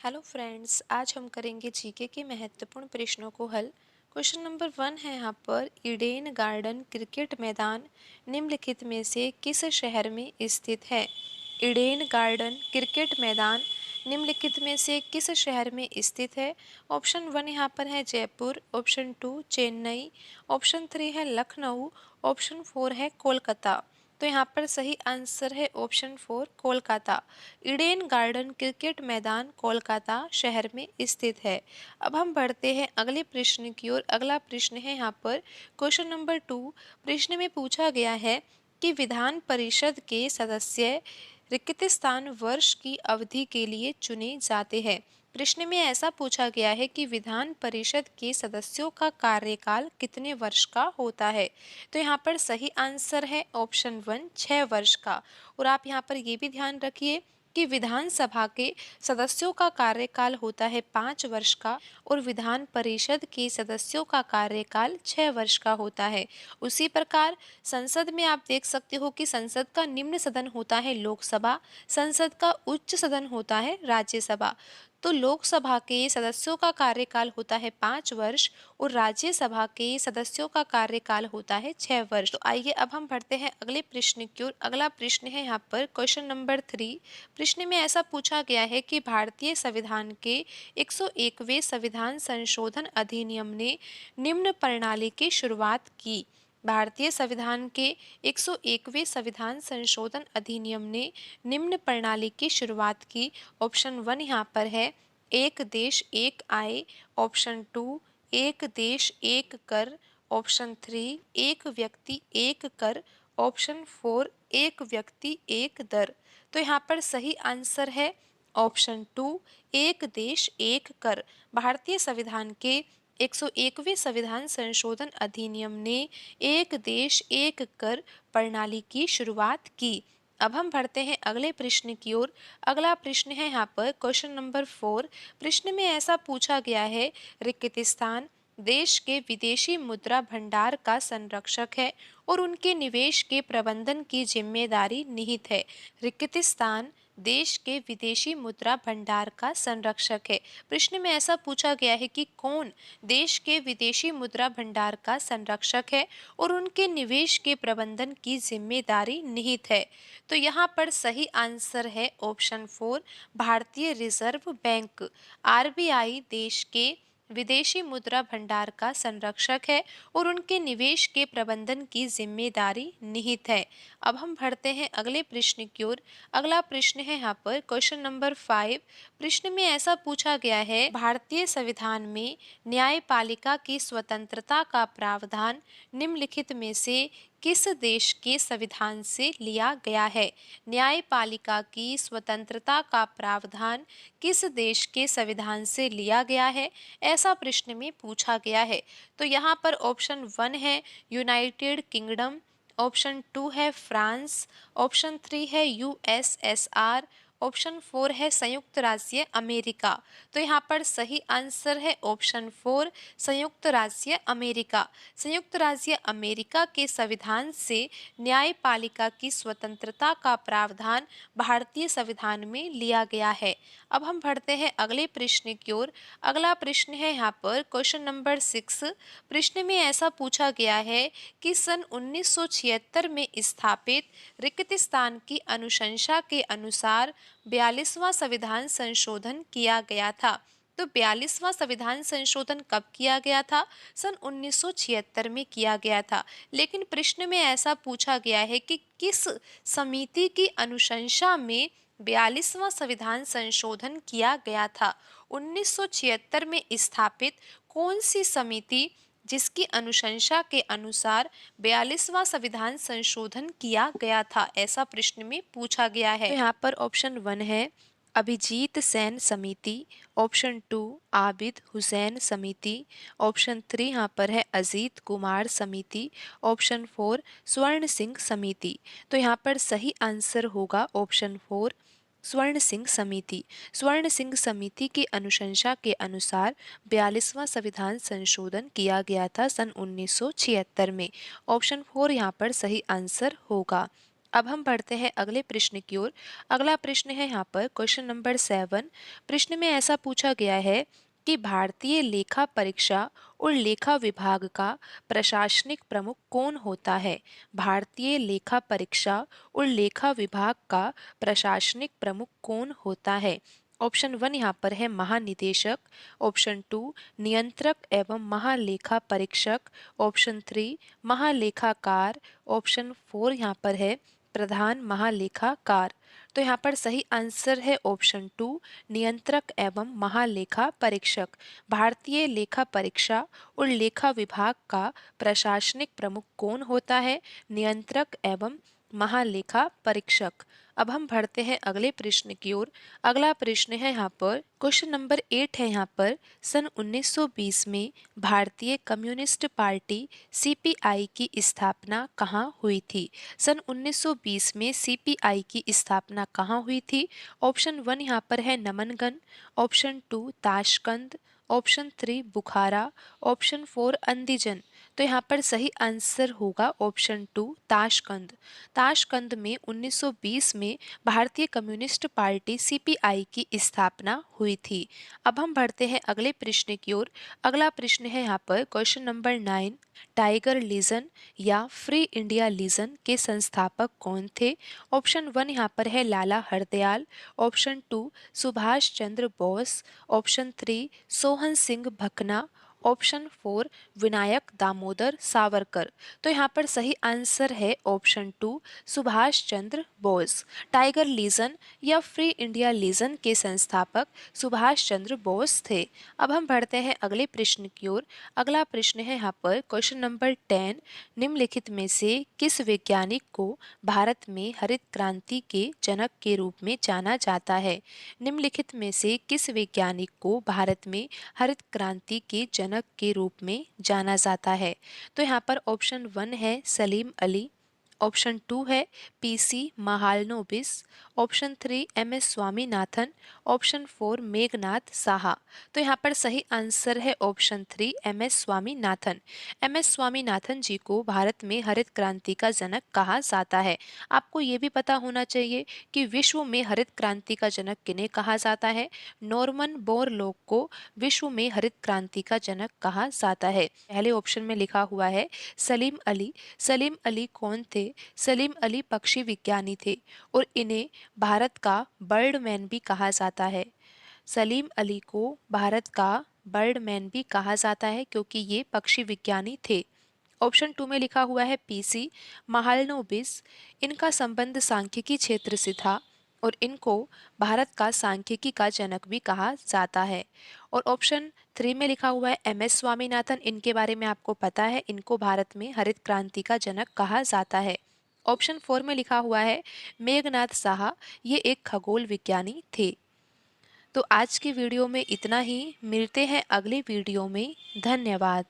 Hello friends, आज हम करेंगे जीके के महत्वपूर्ण प्रश्नों को हल। क्वेश्चन नंबर 1 है यहाँ पर, ईडेन गार्डन क्रिकेट मैदान निम्नलिखित में से किस शहर में स्थित है। ईडेन गार्डन क्रिकेट मैदान निम्नलिखित में से किस शहर में स्थित है। ऑप्शन 1 यहाँ पर है जयपुर, ऑप्शन 2 चेन्नई, ऑप्शन 3 है लखनऊ, ऑप्शन 4 है कोलकाता। तो यहाँ पर सही आंसर है option 4 Kolkata. Eden garden cricket मैदान कोलकाता शहर में स्थित है। अब हम बढ़ते हैं अगले प्रश्न की ओर। अगला प्रश्न है यहाँ पर क्वेश्चन नंबर 2। प्रश्न में पूछा गया है कि विधान परिषद के सदस्य रिक्त स्थान वर्ष की अवधि के लिए चुने जाते हैं। प्रश्न में ऐसा पूछा गया है कि विधान परिषद के सदस्यों का कार्यकाल कितने वर्ष का होता है। तो यहाँ पर सही आंसर है ऑप्शन 1 6 वर्ष का। और आप यहाँ पर ये भी ध्यान रखिए कि विधानसभा के सदस्यों का कार्यकाल होता है 5 वर्ष का और विधान परिषद के सदस्यों का कार्यकाल 6 वर्ष का होता है। उसी प्रकार संसद में आप देख सकते हो कि संसद का निम्न सदन होता है लोकसभा, संसद का उच्च सदन होता है राज्यसभा। तो लोकसभा के सदस्यों का कार्यकाल होता है 5 वर्ष और राज्यसभा के सदस्यों का कार्यकाल होता है 6 वर्ष। तो आइए अब हम बढ़ते हैं अगले प्रश्न की ओर। अगला प्रश्न है यहाँ पर क्वेश्चन नंबर 3। प्रश्न में ऐसा पूछा गया है कि भारतीय संविधान के 101वें संविधान संशोधन अधिनियम ने निम्न प्रणाली की शुरुआत की। भारतीय संविधान के 101वें संविधान संशोधन अधिनियम ने निम्न प्रणाली की शुरुआत की। ऑप्शन 1 यहाँ पर है एक देश एक आय, ऑप्शन 2 एक देश एक कर, ऑप्शन 3 एक व्यक्ति एक कर, ऑप्शन 4 एक व्यक्ति एक दर। तो यहाँ पर सही आंसर है ऑप्शन 2 एक देश एक कर। भारतीय संविधान के 101वें संविधान संशोधन अधिनियम ने एक देश एक कर प्रणाली की शुरुआत की। अब हम बढ़ते हैं अगले प्रश्न की ओर। अगला प्रश्न है यहाँ पर क्वेश्चन नंबर 4। प्रश्न में ऐसा पूछा गया है, रिक्तिस्तान देश के विदेशी मुद्रा भंडार का संरक्षक है और उनके निवेश के प्रबंधन की जिम्मेदारी निहित है। रिक्तिस्तान देश के विदेशी मुद्रा भंडार का संरक्षक है। प्रश्न में ऐसा पूछा गया है कि कौन देश के विदेशी मुद्रा भंडार का संरक्षक है और उनके निवेश के प्रबंधन की जिम्मेदारी निहित है। तो यहाँ पर सही आंसर है ऑप्शन 4 भारतीय रिजर्व बैंक। आरबीआई देश के विदेशी मुद्रा भंडार का संरक्षक है और उनके निवेश के प्रबंधन की जिम्मेदारी निहित है। अब हम बढ़ते हैं अगले प्रश्न की ओर। अगला प्रश्न है यहाँ पर क्वेश्चन नंबर 5। प्रश्न में ऐसा पूछा गया है, भारतीय संविधान में न्यायपालिका की स्वतंत्रता का प्रावधान निम्नलिखित में से किस देश के संविधान से लिया गया है। न्यायपालिका की स्वतंत्रता का प्रावधान किस देश के संविधान से लिया गया है, ऐसा प्रश्न में पूछा गया है। तो यहाँ पर ऑप्शन 1 है यूनाइटेड किंगडम, ऑप्शन 2 है फ्रांस, ऑप्शन 3 है यूएसएसआर, ऑप्शन 4 है संयुक्त राज्य अमेरिका। तो यहाँ पर सही आंसर है ऑप्शन 4 संयुक्त राज्य अमेरिका। संयुक्त राज्य अमेरिका के संविधान से न्यायपालिका की स्वतंत्रता का प्रावधान भारतीय संविधान में लिया गया है। अब हम बढ़ते हैं अगले प्रश्न की ओर। अगला प्रश्न है यहाँ पर क्वेश्चन नंबर 6। प्रश्न में ऐसा पूछा गया है कि सन 1976 में स्थापित रिक्तिस्तान की अनुशंसा के अनुसार 42वां संविधान संशोधन किया गया था। तो 42वां संविधान संशोधन कब किया गया था? सन 1976 में किया गया था। लेकिन प्रश्न में ऐसा पूछा गया है कि किस समिति की अनुशंसा में 42वां संविधान संशोधन किया गया था। 1976 में स्थापित कौन सी समिति जिसकी अनुशंसा के अनुसार 42वां संविधान संशोधन किया गया था, ऐसा प्रश्न में पूछा गया है। तो यहाँ पर ऑप्शन 1 है अभिजीत सेन समिति, ऑप्शन 2 आबिद हुसैन समिति, ऑप्शन 3 यहाँ पर है अजीत कुमार समिति, ऑप्शन 4 स्वर्ण सिंह समिति। तो यहाँ पर सही आंसर होगा ऑप्शन 4 स्वर्ण सिंह समिति। स्वर्ण सिंह समिति की अनुशंसा के अनुसार 42वां संविधान संशोधन किया गया था सन 1976 में। ऑप्शन 4 यहाँ पर सही आंसर होगा। अब हम बढ़ते हैं अगले प्रश्न की ओर। अगला प्रश्न है यहाँ पर क्वेश्चन नंबर 7। प्रश्न में ऐसा पूछा गया है कि भारतीय लेखा परीक्षा और लेखा विभाग का प्रशासनिक प्रमुख कौन होता है। भारतीय लेखा परीक्षा और लेखा विभाग का प्रशासनिक प्रमुख कौन होता है। ऑप्शन 1 यहाँ पर है महानिदेशक, ऑप्शन 2 नियंत्रक एवं महालेखा परीक्षक, ऑप्शन 3 महालेखाकार, ऑप्शन 4 यहाँ पर है प्रधान महालेखाकार। तो यहाँ पर सही आंसर है ऑप्शन 2 नियंत्रक एवं महालेखा परीक्षक। भारतीय लेखा परीक्षा और लेखा विभाग का प्रशासनिक प्रमुख कौन होता है। नियंत्रक एवं महालेखा परीक्षक। अब हम बढ़ते हैं अगले प्रश्न की ओर। अगला प्रश्न है यहाँ पर क्वेश्चन नंबर 8 है यहाँ पर सन 1920 में भारतीय कम्युनिस्ट पार्टी सीपीआई की स्थापना कहाँ हुई थी। सन 1920 में सीपीआई की स्थापना कहाँ हुई थी। ऑप्शन 1 यहाँ पर है नमनगन, ऑप्शन 2 ताशकंद, ऑप्शन 3 बुखारा, ऑप्शन 4 अंदीजन। तो यहाँ पर सही आंसर होगा ऑप्शन 2 ताशकंद। ताशकंद में 1920 में भारतीय कम्युनिस्ट पार्टी सीपीआई की स्थापना हुई थी। अब हम बढ़ते हैं अगले प्रश्न की ओर। अगला प्रश्न है यहाँ पर क्वेश्चन नंबर 9। टाइगर लीजन या फ्री इंडिया लीजन के संस्थापक कौन थे। ऑप्शन 1 यहाँ पर है लाला Hardayal, option 2 Subhash Chandra Bose, option 3 Sohan Singh Bhakna, option 4 Vinayak Damodar Savarkar. तो यहाँ पर सही आंसर है option 2 Subhash Chandra Bose. Tiger legion या फ्री इंडिया लीजन के संस्थापक सुभाष चंद्र बोस थे। अब हम बढ़ते हैं अगले प्रश्न की ओर। अगला प्रश्न है यहाँ पर क्वेश्चन नंबर 10। निम्नलिखित में से किस वैज्ञानिक को भारत में हरित क्रांति के जनक के रूप में जाना जाता है। निम्नलिखित में से किस वैज्ञानिक को भारत में हरित क्रांति के जनक के रूप में जाना जाता है। तो यहाँ पर ऑप्शन 1 है सलीम अली, ऑप्शन 2 है PC Mahalanobis, option 3 MS Swaminathan, option 4 Meghnath Saha. तो यहाँ पर सही आंसर है option 3 MS Swaminathan. MS Swaminathan ji को भारत में हरित क्रांति का जनक कहा जाता है। आपको ये भी पता होना चाहिए कि विश्व में हरित क्रांति का जनक किन्हें कहा जाता है। नॉर्मन बोरलॉग को विश्व में हरित क्रांति का जनक कहा जाता है। पहले ऑप्शन में लिखा हुआ है सलीम अली। सलीम अली कौन थे। सलीम अली पक्षी विज्ञानी थे और इन्हें भारत का बर्डमैन भी कहा जाता है। सलीम अली को भारत का बर्डमैन भी कहा जाता है क्योंकि ये पक्षी विज्ञानी थे। ऑप्शन 2 में लिखा हुआ है पीसी महालनोबिस। इनका संबंध सांख्यिकी क्षेत्र से था और इनको भारत का सांख्यिकी का जनक भी कहा जाता है। और ऑप्शन 3 में लिखा हुआ है एमएस स्वामीनाथन। इनके बारे में आपको पता है, इनको भारत में हरित क्रांति का जनक कहा जाता है। ऑप्शन 4 में लिखा हुआ है मेघनाथ साहा, ये एक खगोल विज्ञानी थे। तो आज की वीडियो में इतना ही, मिलते हैं अगली वीडियो में। धन्यवाद।